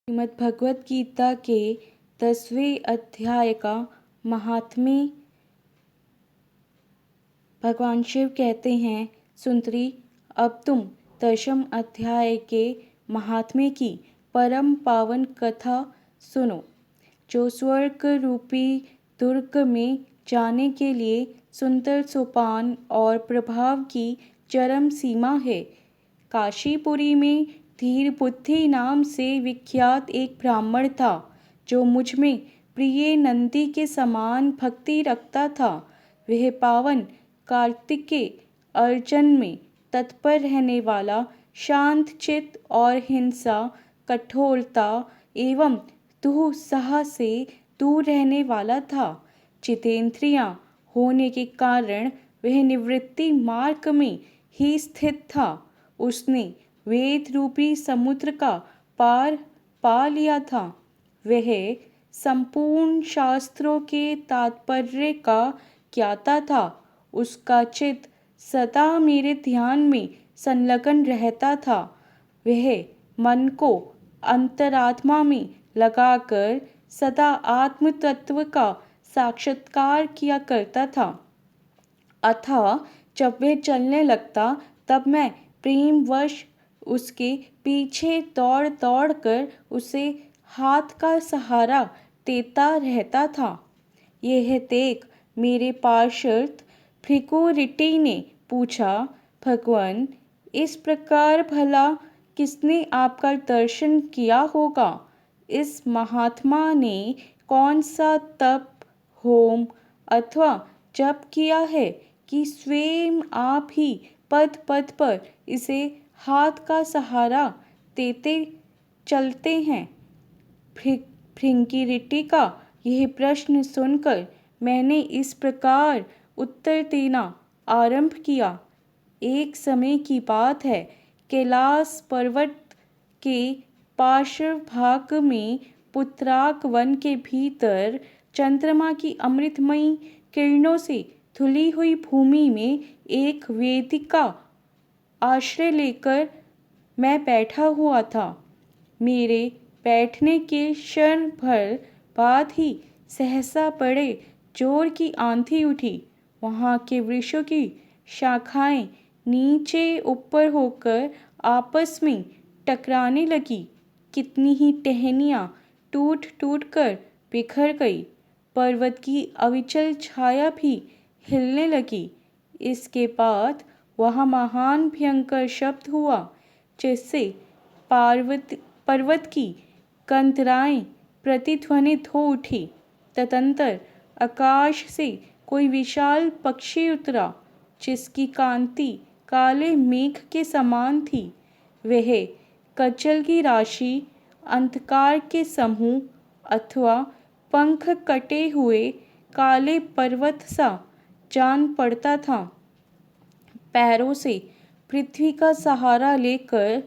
श्रीमद् भगवत गीता के 10वें अध्याय का महात्म्य। भगवान शिव कहते हैं, सुंदरी, अब तुम 10वें अध्याय के महात्म्य की परम पावन कथा सुनो, जो स्वर्ग रूपी दुर्ग में जाने के लिए सुंदर सोपान और प्रभाव की चरम सीमा है। काशीपुरी में धीर बुद्धि नाम से विख्यात एक ब्राह्मण था, जो मुझ में प्रिय नंदी के समान भक्ति रखता था। वह पावन कार्तिकेय अर्चन में तत्पर रहने वाला, शांत चित्त और हिंसा, कठोरता एवं दुस्साह से दूर रहने वाला था। जितेंद्रियां होने के कारण वह निवृत्ति मार्ग में ही स्थित था। उसने वेद रूपी समुद्र का पार पा लिया था। वह संपूर्ण शास्त्रों के तात्पर्य का ज्ञाता था। उसका चित्त सदा मेरे ध्यान में संलग्न रहता था। वह मन को अंतरात्मा में लगाकर सदा आत्म तत्व का साक्षात्कार किया करता था। अतः जब वह चलने लगता, तब मैं प्रेमवश उसके पीछे दौड़ दौड़ कर उसे हाथ का सहारा देता रहता था। यह देख मेरे पार्षद भृगुरिटी ने पूछा, भगवान, इस प्रकार भला किसने आपका दर्शन किया होगा? इस महात्मा ने कौन सा तप, होम अथवा जप किया है कि स्वयं आप ही पद पद पर इसे हाथ का सहारा देते चलते हैं? भृगुरिटी का यह प्रश्न सुनकर मैंने इस प्रकार उत्तर देना आरंभ किया। एक समय की बात है, कैलाश पर्वत के पार्श्व भाग में पुत्राक वन के भीतर चंद्रमा की अमृतमयी किरणों से धुली हुई भूमि में एक वेदिका आश्रय लेकर मैं बैठा हुआ था। मेरे बैठने के क्षण भर बाद ही सहसा बड़े जोर की आंधी उठी। वहाँ के वृक्षों की शाखाएं नीचे ऊपर होकर आपस में टकराने लगी। कितनी ही टहनियाँ टूट टूट कर बिखर गई। पर्वत की अविचल छाया भी हिलने लगी। इसके बाद वहाँ महान भयंकर शब्द हुआ, जिससे पर्वत की कंदराएं प्रतिध्वनित हो उठी। तदंतर आकाश से कोई विशाल पक्षी उतरा, जिसकी कांति काले मेघ के समान थी। वह कज्जल की राशि, अंधकार के समूह अथवा पंख कटे हुए काले पर्वत सा जान पड़ता था। पैरों से पृथ्वी का सहारा लेकर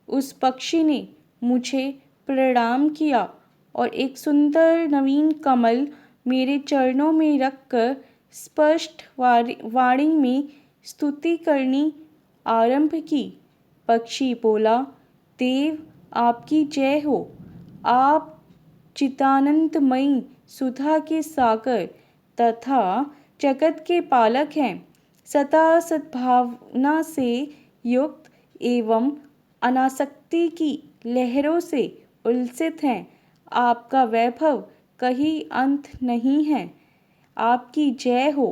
उस पक्षी ने मुझे प्रणाम किया और एक सुंदर नवीन कमल मेरे चरणों में रखकर स्पष्ट वाणी में स्तुति करनी आरंभ की। पक्षी बोला, देव, आपकी जय हो। आप चिदानंदमयी सुधा के सागर तथा जगत के पालक हैं। सदा सद्भावना से युक्त एवं अनासक्ति की लहरों से उल्लसित हैं। आपका वैभव कहीं अंत नहीं है। आपकी जय हो।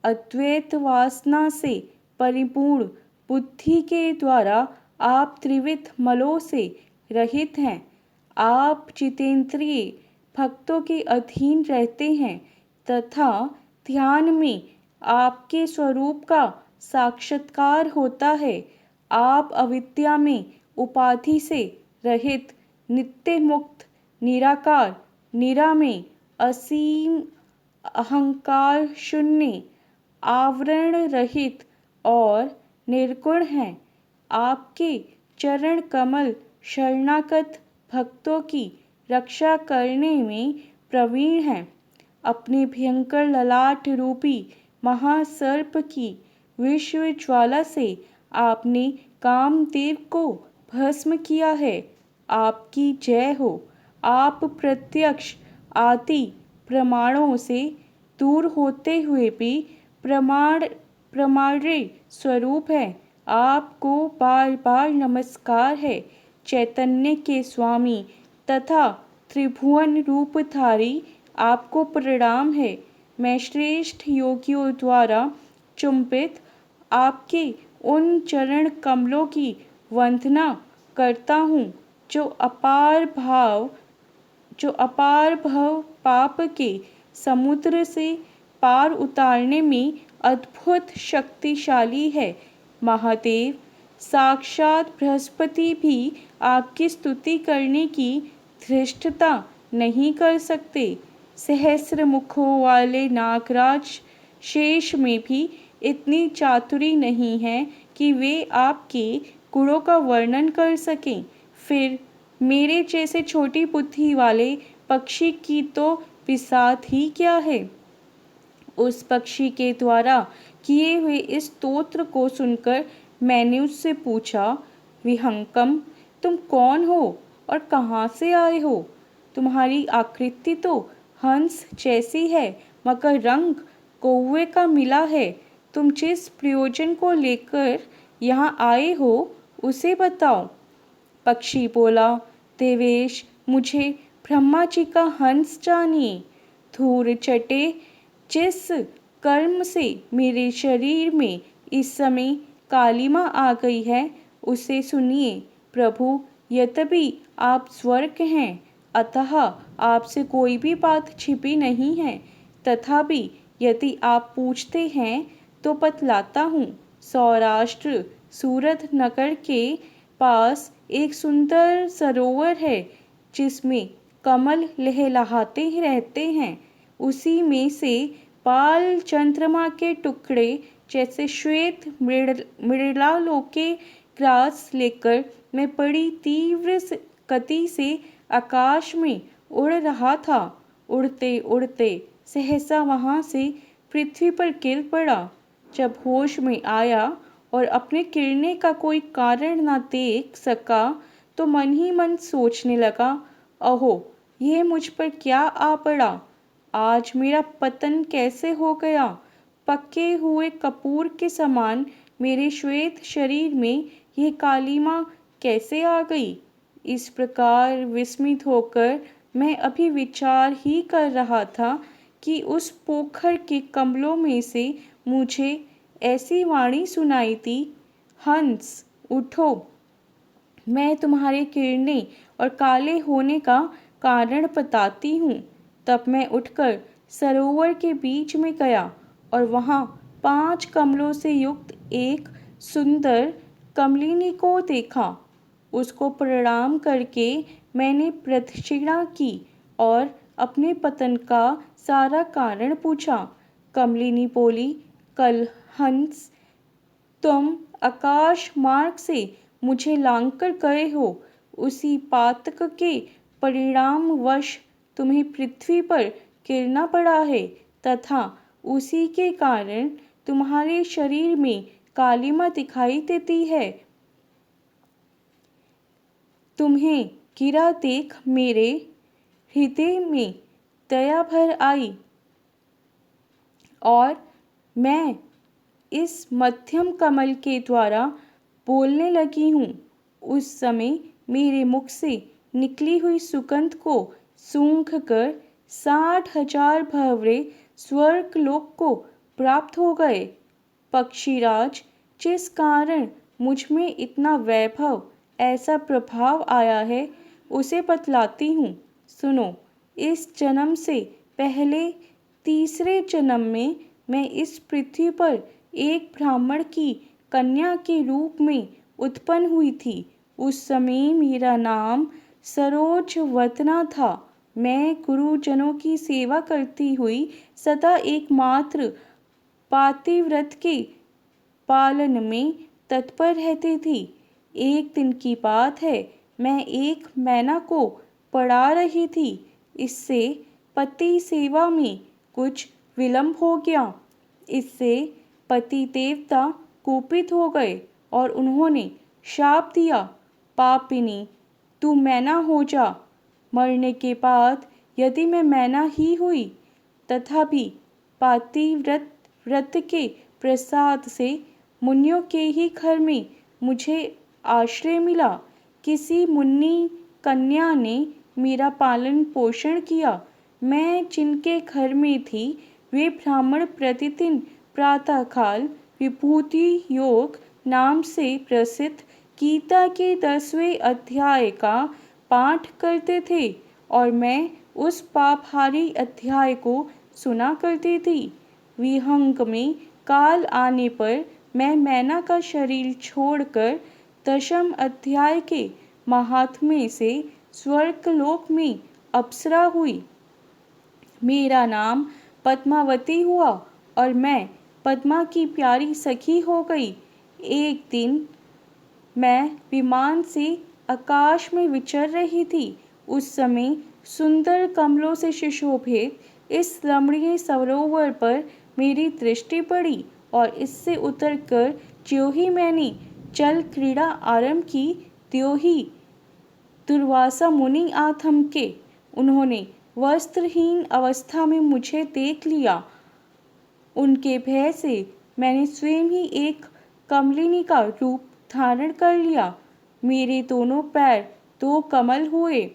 अद्वैत वासना से परिपूर्ण बुद्धि के द्वारा आप त्रिविध मलों से रहित हैं। आप जितेंद्रिय भक्तों के अधीन रहते हैं तथा ध्यान में आपके स्वरूप का साक्षात्कार होता है। आप अविद्या में उपाधि से रहित, नित्य मुक्त, निराकार, निरामय, असीम, अहंकार शून्य, आवरण रहित और निर्गुण हैं। आपके चरण कमल शरणागत भक्तों की रक्षा करने में प्रवीण हैं। अपने भयंकर ललाट रूपी महासर्प की विश्व ज्वाला से आपने कामदेव को भस्म किया है। आपकी जय हो। आप प्रत्यक्ष आदि प्रमाणों से दूर होते हुए भी प्रमाण्य स्वरूप है। आपको बार बार नमस्कार है। चैतन्य के स्वामी तथा त्रिभुवन रूपधारी आपको प्रणाम है। मैं श्रेष्ठ योगियों द्वारा चुंबित आपके उन चरण कमलों की वंदना करता हूँ जो अपार भव पाप के समुद्र से पार उतारने में अद्भुत शक्तिशाली है। महादेव, साक्षात बृहस्पति भी आपकी स्तुति करने की धृष्टता नहीं कर सकते। सहस्र मुखों वाले नागराज शेष में भी इतनी चातुरी नहीं है कि वे आपके गुणों का वर्णन कर सकें। फिर मेरे जैसे छोटी बुद्धि वाले पक्षी की तो विसात ही क्या है। उस पक्षी के द्वारा किए हुए इस स्तोत्र को सुनकर मैंने उससे पूछा, विहंगम, तुम कौन हो और कहाँ से आए हो? तुम्हारी आकृति तो हंस जैसी है, मगर रंग कौवे का मिला है। तुम जिस प्रयोजन को लेकर यहाँ आए हो उसे बताओ। पक्षी बोला, देवेश, मुझे ब्रह्मा जी का हंस जानिए। धूर चटे, जिस कर्म से मेरे शरीर में इस समय कालिमा आ गई है उसे सुनिए। प्रभु, यद्यपि आप स्वर्ग हैं, अतः आपसे कोई भी बात छिपी नहीं है, तथापि यदि आप पूछते हैं तो बतलाता हूँ। सौराष्ट्र सूरत नगर के पास एक सुंदर सरोवर है जिसमें कमल लहलहाते रहते हैं। उसी में से बाल चंद्रमा के टुकड़े जैसे श्वेत मृणालों के ग्रास लेकर मैं बड़ी तीव्र गति से आकाश में उड़ रहा था। उड़ते उड़ते सहसा वहाँ से पृथ्वी पर गिर पड़ा। जब होश में आया और अपने गिरने का कोई कारण न देख सका तो मन ही मन सोचने लगा, अहो, यह मुझ पर क्या आ पड़ा। आज मेरा पतन कैसे हो गया। पके हुए कपूर के समान मेरे श्वेत शरीर में यह कालिमा कैसे आ गई। इस प्रकार विस्मित होकर मैं अभी विचार ही कर रहा था कि उस पोखर के कमलों में से मुझे ऐसी वाणी सुनाई दी, हंस उठो, मैं तुम्हारे गिरने और काले होने का कारण बताती हूँ। तब मैं उठकर सरोवर के बीच में गया और वहाँ 5 कमलों से युक्त एक सुंदर कमलिनी को देखा। उसको प्रणाम करके मैंने प्रदक्षिणा की और अपने पतन का सारा कारण पूछा। कमलिनी बोली, कल हंस, तुम आकाश मार्ग से मुझे लांघकर गए हो। उसी पातक के परिणामवश तुम्हें पृथ्वी पर गिरना पड़ा है तथा उसी के कारण तुम्हारे शरीर में कालिमा दिखाई देती है। तुम्हें गिरा देख मेरे हृदय में दया भर आई और मैं इस मध्यम कमल के द्वारा बोलने लगी हूँ। उस समय मेरे मुख से निकली हुई सुगंध को सूंघकर 60,000 भंवरे स्वर्गलोक को प्राप्त हो गए। पक्षीराज, जिस कारण मुझ में इतना वैभव, ऐसा प्रभाव आया है, उसे बतलाती हूँ, सुनो। इस जन्म से पहले तीसरे जन्म में मैं इस पृथ्वी पर एक ब्राह्मण की कन्या के रूप में उत्पन्न हुई थी। उस समय मेरा नाम सरोजवदना था। मैं गुरुजनों की सेवा करती हुई सदा एकमात्र पातिव्रत के पालन में तत्पर रहती थी। एक दिन की बात है, मैं एक मैना को पढ़ा रही थी। इससे पति सेवा में कुछ विलंब हो गया। इससे पति देवता कुपित हो गए और उन्होंने शाप दिया, पापिनी, तू मैना हो जा। मरने के बाद यदि मैं मैना ही हुई, तथापि पातिव्रत व्रत के प्रसाद से मुनियों के ही घर में मुझे आश्रय मिला। किसी मुन्नी कन्या ने मेरा पालन पोषण किया। मैं जिनके घर में थी वे ब्राह्मण प्रतिदिन प्रातःकाल विभूति योग नाम से प्रसिद्ध गीता के 10वें अध्याय का पाठ करते थे और मैं उस पापहारी अध्याय को सुना करती थी। विहंग में काल आने पर मैं मैना का शरीर छोड़कर 10वें अध्याय के महात्म्य से स्वर्गलोक में अप्सरा हुई। मेरा नाम पद्मावती हुआ और मैं पद्मा की प्यारी सखी हो गई। एक दिन मैं विमान से आकाश में विचर रही थी। उस समय सुंदर कमलों से सुशोभित इस रमणीय सरोवर पर मेरी दृष्टि पड़ी और इससे उतरकर ज्यों ही मैंने जल क्रीड़ा आरंभ की, त्यों ही दुर्वासा मुनि आ थमके। उन्होंने वस्त्रहीन अवस्था में मुझे देख लिया। उनके भय से मैंने स्वयं ही एक कमलिनी का रूप धारण कर लिया। मेरे दोनों पैर 2 कमल हुए,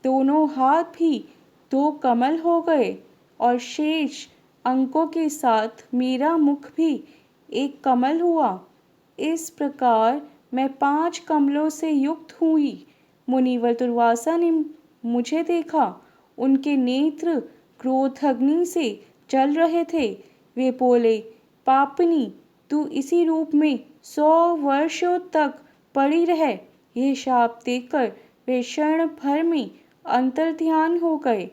दोनों हाथ भी 2 कमल हो गए और शेष अंगों के साथ मेरा मुख भी एक कमल हुआ। इस प्रकार मैं 5 कमलों से युक्त हुई। मुनिवर दुर्वासा ने मुझे देखा। उनके नेत्र क्रोधाग्नि से जल रहे थे। वे बोले, पापनी, तू इसी रूप में 100 वर्षों तक पड़ी रह। यह शाप देकर वे क्षण भर में अंतर्ध्यान हो गए।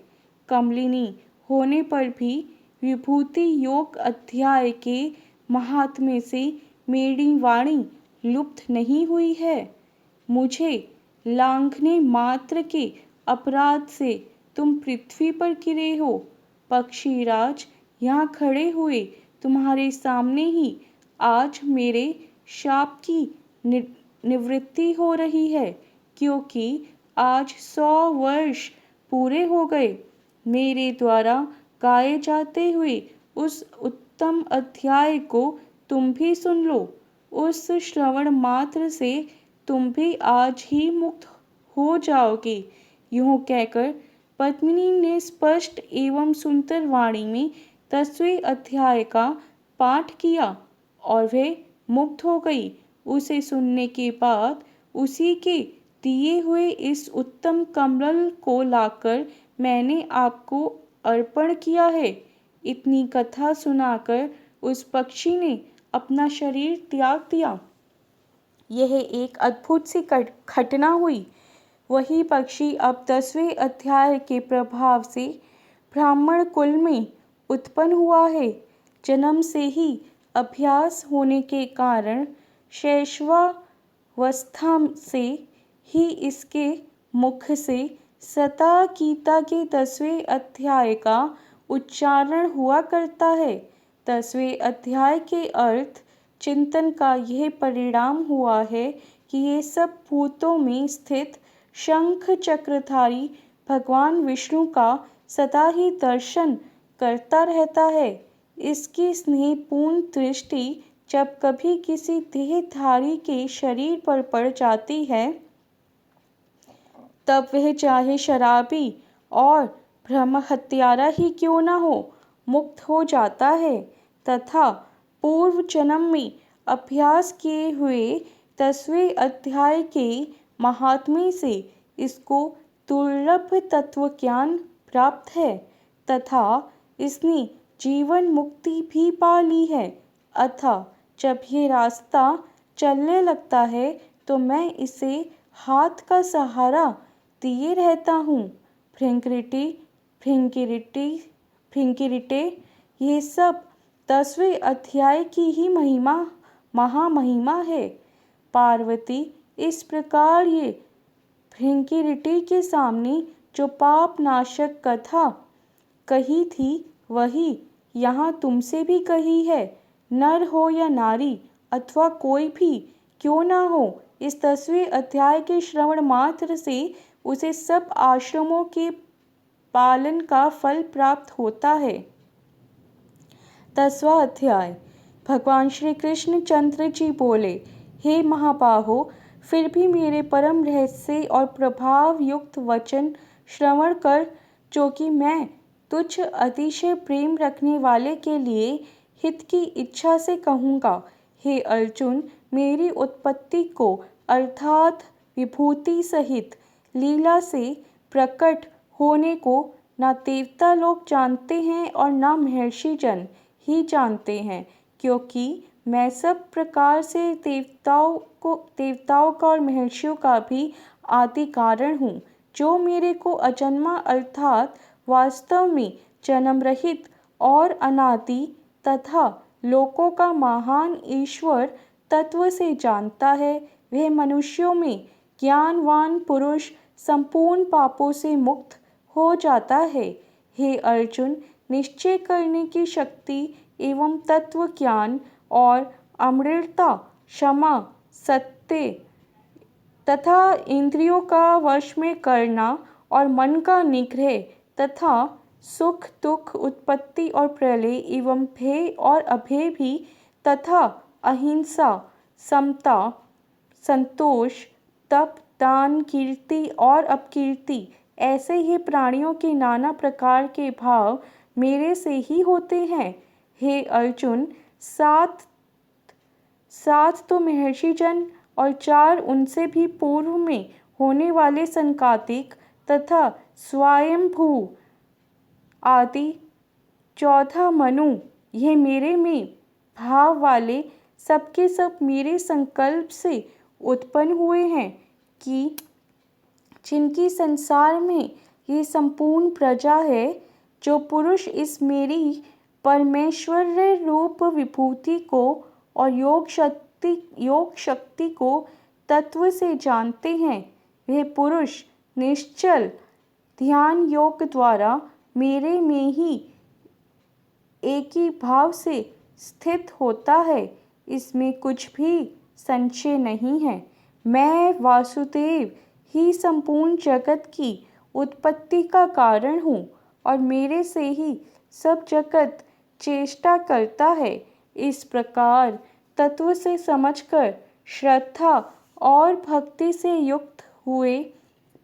कमलिनी होने पर भी विभूति योग अध्याय के महात्म्य से मेरी वाणी लुप्त नहीं हुई है। मुझे लांघने मात्र के अपराध से तुम पृथ्वी पर गिरे हो। पक्षीराज, यहाँ खड़े हुए तुम्हारे सामने ही आज मेरे शाप की निवृत्ति हो रही है, क्योंकि आज 100 वर्ष पूरे हो गए। मेरे द्वारा गाए जाते हुए उस उत्तम अध्याय को तुम भी सुन लो। उस श्रवण मात्र से तुम भी आज ही मुक्त हो जाओगे। यूँ कहकर पद्मिनी ने स्पष्ट एवं सुंदर वाणी में 10वें अध्याय का पाठ किया और वह मुक्त हो गई। उसे सुनने के बाद उसी के दिए हुए इस उत्तम कमल को लाकर मैंने आपको अर्पण किया है। इतनी कथा सुनाकर उस पक्षी ने अपना शरीर त्याग दिया। यह एक अद्भुत सी घटना हुई। वही पक्षी अब 10वें अध्याय के प्रभाव से ब्राह्मण कुल में उत्पन्न हुआ है। जन्म से ही अभ्यास होने के कारण शैशवावस्था से ही इसके मुख से सदा गीता के 10वें अध्याय का उच्चारण हुआ करता है। 10वें अध्याय के अर्थ चिंतन का यह परिणाम हुआ है कि ये सब भूतों में स्थित शंख चक्रधारी भगवान विष्णु का सदा ही दर्शन करता रहता है। इसकी स्नेहपूर्ण दृष्टि जब कभी किसी देहधारी के शरीर पर पड़ जाती है, तब वह चाहे शराबी और ब्रह्म हत्यारा ही क्यों न हो, मुक्त हो जाता है तथा पूर्व जन्म में अभ्यास किए हुए 10वें अध्याय के महात्म्य से इसको दुर्लभ तत्वज्ञान प्राप्त है तथा इसने जीवन मुक्ति भी पा ली है। अतः जब ये रास्ता चलने लगता है तो मैं इसे हाथ का सहारा दिए रहता हूँ। भृंगिरिटे भृंगिरिटे ये सब 10वें अध्याय की ही महिमा महामहिमा है। पार्वती, इस प्रकार ये भृंगिरिटे के सामने जो पाप नाशक कथा कही थी वही यहाँ तुमसे भी कही है। नर हो या नारी अथवा कोई भी क्यों ना हो, इस 10वें अध्याय के श्रवण मात्र से उसे सब आश्रमों के पालन का फल प्राप्त होता है। 10वां अध्याय। भगवान श्री कृष्ण चंद्र जी बोले, हे महाबाहो, फिर भी मेरे परम रहस्य और प्रभाव युक्त वचन श्रवण कर, जो कि मैं तुझ अतिशय प्रेम रखने वाले के लिए हित की इच्छा से कहूँगा। हे अर्जुन, मेरी उत्पत्ति को अर्थात विभूति सहित लीला से प्रकट होने को न देवता लोग जानते हैं और न महर्षि जन ही जानते हैं, क्योंकि मैं सब प्रकार से देवताओं का और महर्षियों का भी आदि कारण हूँ, जो मेरे को अजन्मा अर्थात वास्तव में जन्म रहित और अनादि तथा लोकों का महान ईश्वर तत्व से जानता है, वह मनुष्यों में ज्ञानवान पुरुष संपूर्ण पापों से मुक्त हो जाता है। हे अर्जुन, निश्चय करने की शक्ति एवं तत्व ज्ञान और अमृतता, क्षमा, सत्य तथा इंद्रियों का वश में करना और मन का निग्रह तथा सुख दुख, उत्पत्ति और प्रलय एवं भय और अभय भी तथा अहिंसा, समता, संतोष, तप, दान, कीर्ति और अपकीर्ति, ऐसे ही प्राणियों के नाना प्रकार के भाव मेरे से ही होते हैं। हे अर्जुन, सात तो महर्षि जन और 4 उनसे भी पूर्व में होने वाले संकातिक तथा स्वयंभू आदि 14 मनु, यह मेरे में भाव वाले सबके सब मेरे संकल्प से उत्पन्न हुए हैं, कि जिनकी संसार में ये संपूर्ण प्रजा है, जो पुरुष इस मेरी परमेश्वर रूप विभूति को और योग शक्ति को तत्व से जानते हैं, वह पुरुष निश्चल ध्यान योग द्वारा मेरे में ही एक ही भाव से स्थित होता है। इसमें कुछ भी संशय नहीं है। मैं वासुदेव ही संपूर्ण जगत की उत्पत्ति का कारण हूँ और मेरे से ही सब जगत चेष्टा करता है। इस प्रकार तत्व से समझकर श्रद्धा और भक्ति से युक्त हुए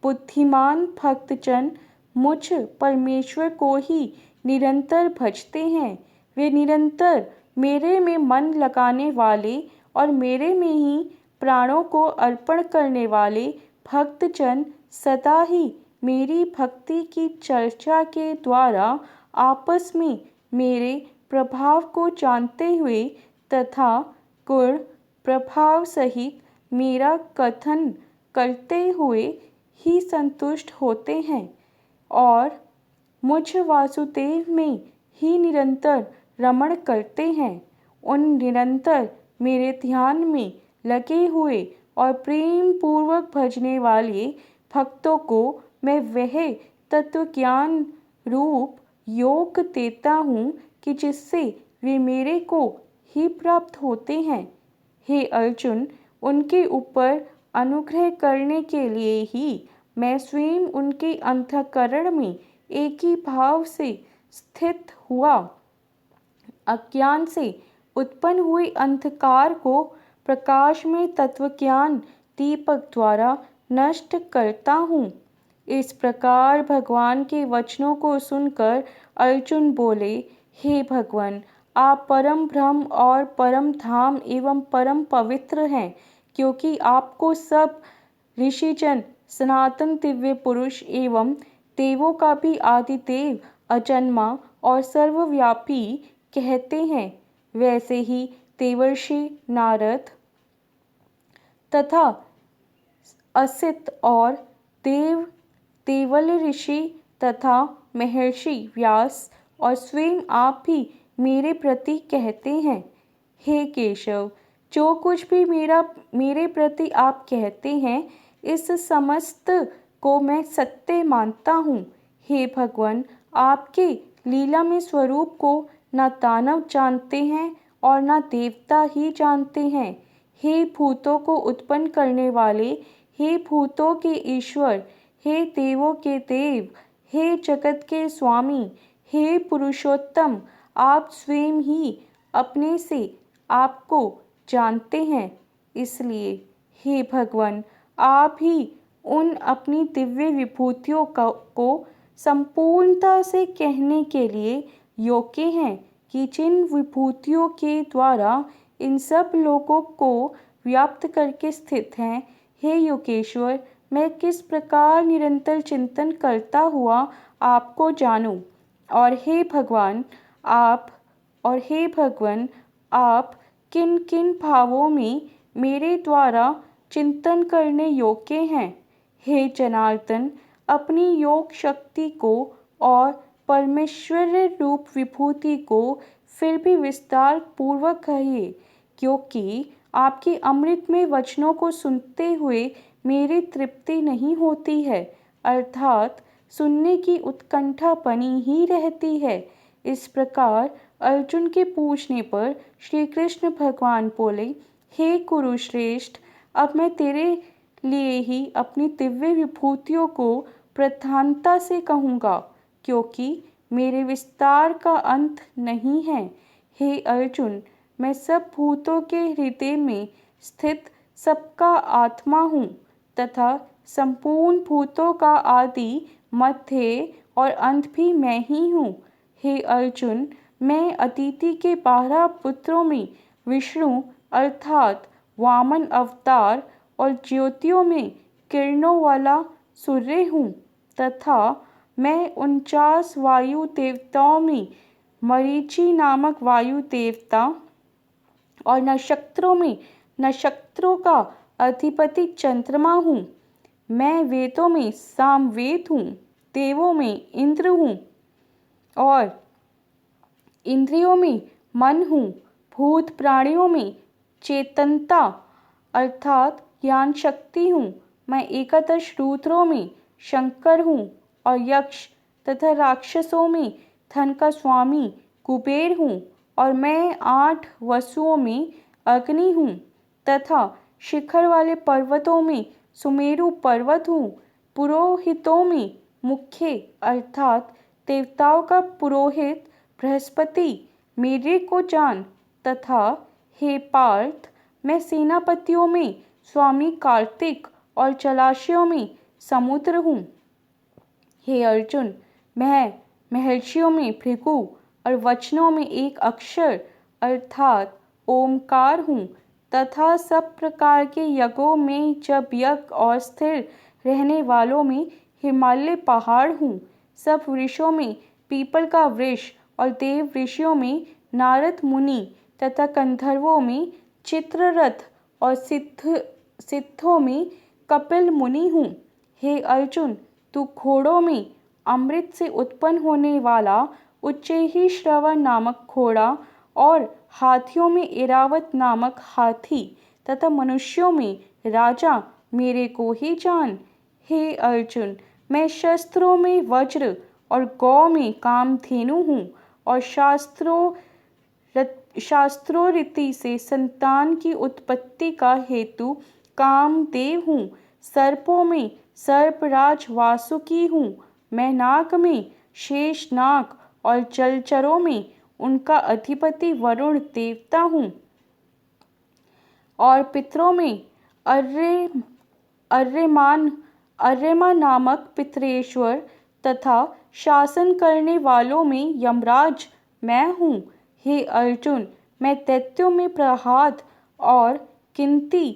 बुद्धिमान भक्तजन मुझ परमेश्वर को ही निरंतर भजते हैं। वे निरंतर मेरे में मन लगाने वाले और मेरे में ही प्राणों को अर्पण करने वाले भक्तजन सदा ही मेरी भक्ति की चर्चा के द्वारा आपस में मेरे प्रभाव को जानते हुए तथा गुण प्रभाव सहित मेरा कथन करते हुए ही संतुष्ट होते हैं और मुझ वासुदेव में ही निरंतर रमण करते हैं। उन निरंतर मेरे ध्यान में लगे हुए और प्रेम पूर्वक भजने वाले भक्तों को मैं वह तत्व ज्ञान रूप योग देता हूँ, कि जिससे वे मेरे को ही प्राप्त होते हैं। हे अर्जुन, उनके ऊपर अनुग्रह करने के लिए ही मैं स्वयं उनके अंतःकरण में एक ही भाव से स्थित हुआ अज्ञान से उत्पन्न हुए अंधकार को प्रकाश में तत्वज्ञान दीपक द्वारा नष्ट करता हूँ। इस प्रकार भगवान के वचनों को सुनकर अर्जुन बोले, हे भगवान, आप परम ब्रह्म और परम धाम एवं परम पवित्र हैं, क्योंकि आपको सब ऋषिजन सनातन दिव्य पुरुष एवं देवों का भी आदिदेव, अजन्मा और सर्वव्यापी कहते हैं। वैसे ही देवर्षि नारद तथा असित और देवल ऋषि तथा महर्षि व्यास और स्वयं आप भी मेरे प्रति कहते हैं। हे केशव, जो कुछ भी मेरे प्रति आप कहते हैं, इस समस्त को मैं सत्य मानता हूँ। हे भगवान, आपके लीला में स्वरूप को न दानव जानते हैं और न देवता ही जानते हैं। हे भूतों को उत्पन्न करने वाले, हे भूतों के ईश्वर, हे देवों के देव, हे जगत के स्वामी, हे पुरुषोत्तम, आप स्वयं ही अपने से आपको जानते हैं। इसलिए हे भगवान, आप ही उन अपनी दिव्य विभूतियों को संपूर्णता से कहने के लिए योग्य हैं कि जिन विभूतियों के द्वारा इन सब लोगों को व्याप्त करके स्थित हैं। हे योगेश्वर, मैं किस प्रकार निरंतर चिंतन करता हुआ आपको जानूं, और हे भगवान आप किन किन भावों में मेरे द्वारा चिंतन करने योग्य हैं। हे जनार्दन, अपनी योग शक्ति को और परमेश्वर रूप विभूति को फिर भी विस्तार पूर्वक कहिए, क्योंकि आपके अमृतमय वचनों को सुनते हुए मेरी तृप्ति नहीं होती है, अर्थात सुनने की उत्कंठा बनी ही रहती है। इस प्रकार अर्जुन के पूछने पर श्री कृष्ण भगवान बोले, हे कुरुश्रेष्ठ, अब मैं तेरे लिए ही अपनी दिव्य विभूतियों को प्रधानता से कहूँगा, क्योंकि मेरे विस्तार का अंत नहीं है। हे अर्जुन, मैं सब भूतों के हृदय में स्थित सबका आत्मा हूँ तथा संपूर्ण भूतों का आदि, मध्य और अंत भी मैं ही हूँ। हे अर्जुन, मैं अदिति के 12 पुत्रों में विष्णु अर्थात वामन अवतार और ज्योतियों में किरणों वाला सूर्य हूँ तथा मैं 49 वायु देवताओं में मरीचि नामक वायु देवता और नक्षत्रों में नक्षत्रों का अधिपति चंद्रमा हूँ। मैं वेदों में सामवेद हूँ, देवों में इंद्र हूँ और इंद्रियों में मन हूँ, भूत प्राणियों में चेतनता अर्थात ज्ञान शक्ति हूँ। मैं 11 रुद्रों में शंकर हूँ और यक्ष तथा राक्षसों में धन का स्वामी कुबेर हूँ और मैं 8 वसुओं में अग्नि हूँ तथा शिखर वाले पर्वतों में सुमेरु पर्वत हूँ। पुरोहितों में मुख्य अर्थात देवताओं का पुरोहित बृहस्पति मेरे को जान तथा हे पार्थ, मैं सेनापतियों में स्वामी कार्तिक और जलाशयों में समुद्र हूँ। हे अर्जुन, मैं महर्षियों में भृगु और वचनों में एक अक्षर अर्थात ओमकार हूँ तथा सब प्रकार के यज्ञों में जब यज्ञ और स्थिर रहने वालों में हिमालय पहाड़ हूँ। सब वृक्षों में पीपल का वृक्ष और देव ऋषियों में नारद मुनि तथा गंधर्वों में चित्ररथ और सिद्धों में कपिल मुनि हूँ। हे अर्जुन, तू घोड़ों में अमृत से उत्पन्न होने वाला उच्चैःश्रवः श्रवण नामक घोड़ा और हाथियों में ऐरावत नामक हाथी तथा मनुष्यों में राजा मेरे को ही जान। हे अर्जुन, मैं शस्त्रों में वज्र और गौ में कामधेनु हूँ और शास्त्रों रीति से संतान की उत्पत्ति का हेतु कामदेव हूँ। सर्पों में सर्पराज वासुकी हूँ। मैं नाग में शेष नाग और जलचरों में उनका अधिपति वरुण देवता हूँ और पितरों में अर्यमा नामक पितरेश्वर तथा शासन करने वालों में यमराज मैं हूँ। हे अर्जुन, मैं दैत्यों में प्रह्लाद और गिनती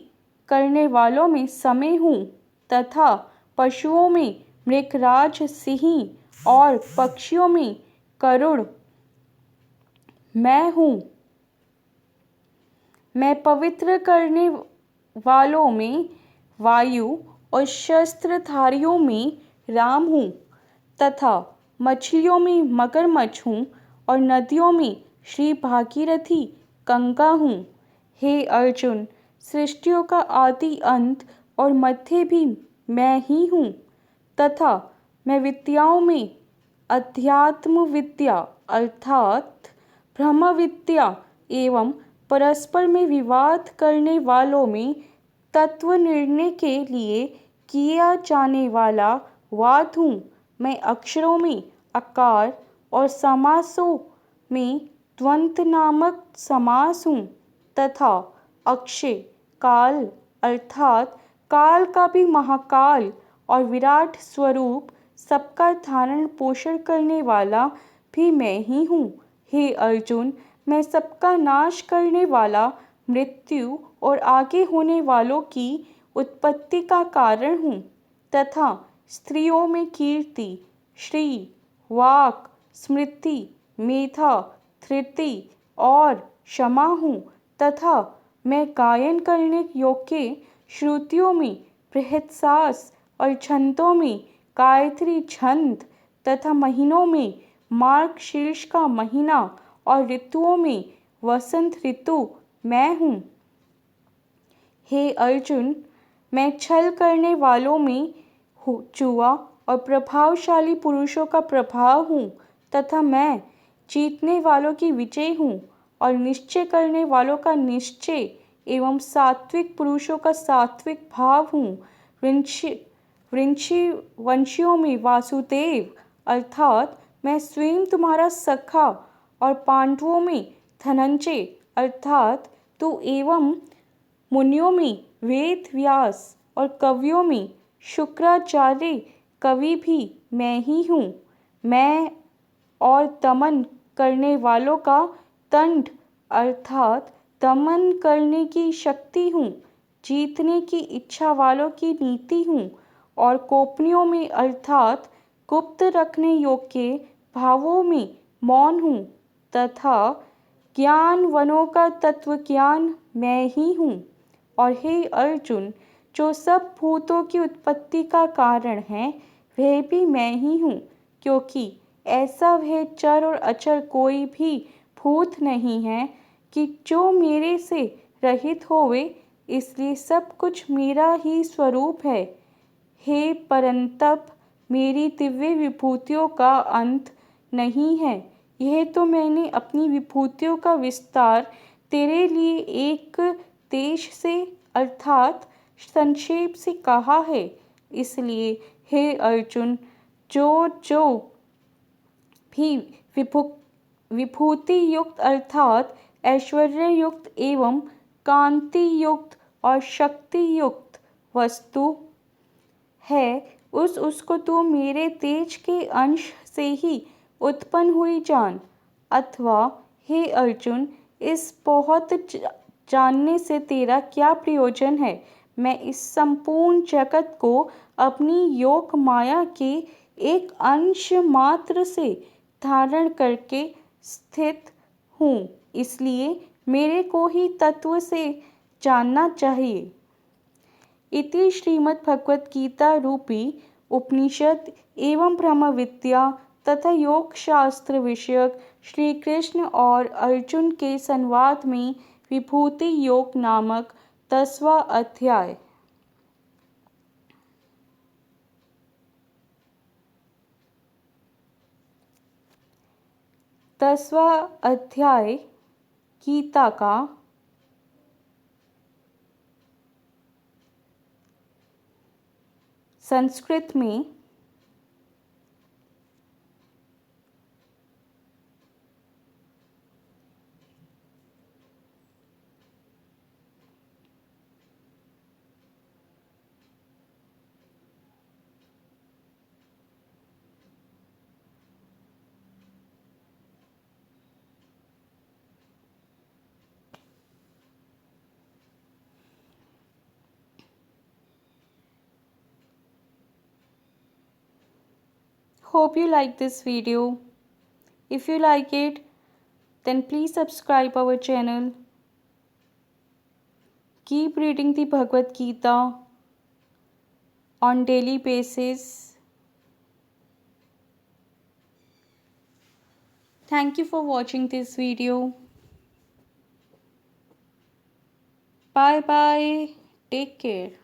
करने वालों में समय हूँ तथा पशुओं में मृगराज सिंह और पक्षियों में गरुड़ मैं हूँ। मैं पवित्र करने वालों में वायु और शस्त्रधारियों में राम हूँ तथा मछलियों में मगरमच्छ हूँ और नदियों में श्री भागीरथी गंगा हूँ। हे अर्जुन, सृष्टियों का आदि अंत और मध्य भी मैं ही हूँ तथा मैं विद्याओं में अध्यात्म विद्या अर्थात ब्रह्म विद्या एवं परस्पर में विवाद करने वालों में तत्व निर्णय के लिए किया जाने वाला वाद हूँ। मैं अक्षरों में आकार और समासों में द्वंद्व नामक समास हूँ तथा अक्षय काल अर्थात काल का भी महाकाल और विराट स्वरूप सबका धारण पोषण करने वाला भी मैं ही हूँ। हे अर्जुन, मैं सबका नाश करने वाला, मृत्यु और आगे होने वालों की उत्पत्ति का कारण हूँ तथा स्त्रियों में कीर्ति, श्री, वाक, स्मृति, मेधा, धृति और क्षमा हूँ तथा मैं गायन करने योग्य श्रुतियों में बृहत्सास और छंदों में गायत्री छंद तथा महीनों में मार्गशीर्ष का महीना और ऋतुओं में वसंत ऋतु मैं हूँ। हे अर्जुन, मैं छल करने वालों में जुआ और प्रभावशाली पुरुषों का प्रभाव हूँ तथा मैं जीतने वालों की विजय हूँ और निश्चय करने वालों का निश्चय एवं सात्विक पुरुषों का सात्विक भाव हूँ। वंशियों में वासुदेव अर्थात मैं स्वयं तुम्हारा सखा और पांडवों में धनंजय अर्थात तू एवं मुनियों में वेद व्यास और कवियों में शुक्राचार्य कवि भी मैं ही हूँ। मैं और दमन करने वालों का दंड अर्थात दमन करने की शक्ति हूँ। जीतने की इच्छा वालों की नीति हूँ और कोपनियों में अर्थात गुप्त रखने योग्य भावों में मौन हूँ तथा ज्ञानवनों का तत्व ज्ञान मैं ही हूँ। और हे अर्जुन, जो सब भूतों की उत्पत्ति का कारण है वह भी मैं ही हूँ, क्योंकि ऐसा वह चर और अचर कोई भी भूत नहीं है कि जो मेरे से रहित होवे, इसलिए सब कुछ मेरा ही स्वरूप है। हे परंतप, मेरी दिव्य विभूतियों का अंत नहीं है। यह तो मैंने अपनी विभूतियों का विस्तार तेरे लिए एक देश से अर्थात संक्षेप से कहा है। इसलिए हे अर्जुन, जो जो भी विभूति युक्त अर्थात ऐश्वर्य युक्त एवं कांति युक्त और शक्ति युक्त वस्तु है, उसको तू मेरे तेज के अंश से ही उत्पन्न हुई जान। अथवा हे अर्जुन, इस बहुत जानने से तेरा क्या प्रयोजन है। मैं इस संपूर्ण जगत को अपनी योग माया के एक अंश मात्र से धारण करके स्थित हूँ, इसलिए मेरे को ही तत्व से जानना चाहिए। इति श्रीमद्भगवद्गीता रूपी उपनिषद एवं ब्रह्म विद्या तथा योग शास्त्र विषयक श्री कृष्ण और अर्जुन के संवाद में विभूति योग नामक 10वां अध्याय। गीता का संस्कृत में Hope you like this video. If you like it, then please subscribe our channel. Keep reading the Bhagavad Gita on daily basis. Thank you for watching this video. Bye bye. Take care.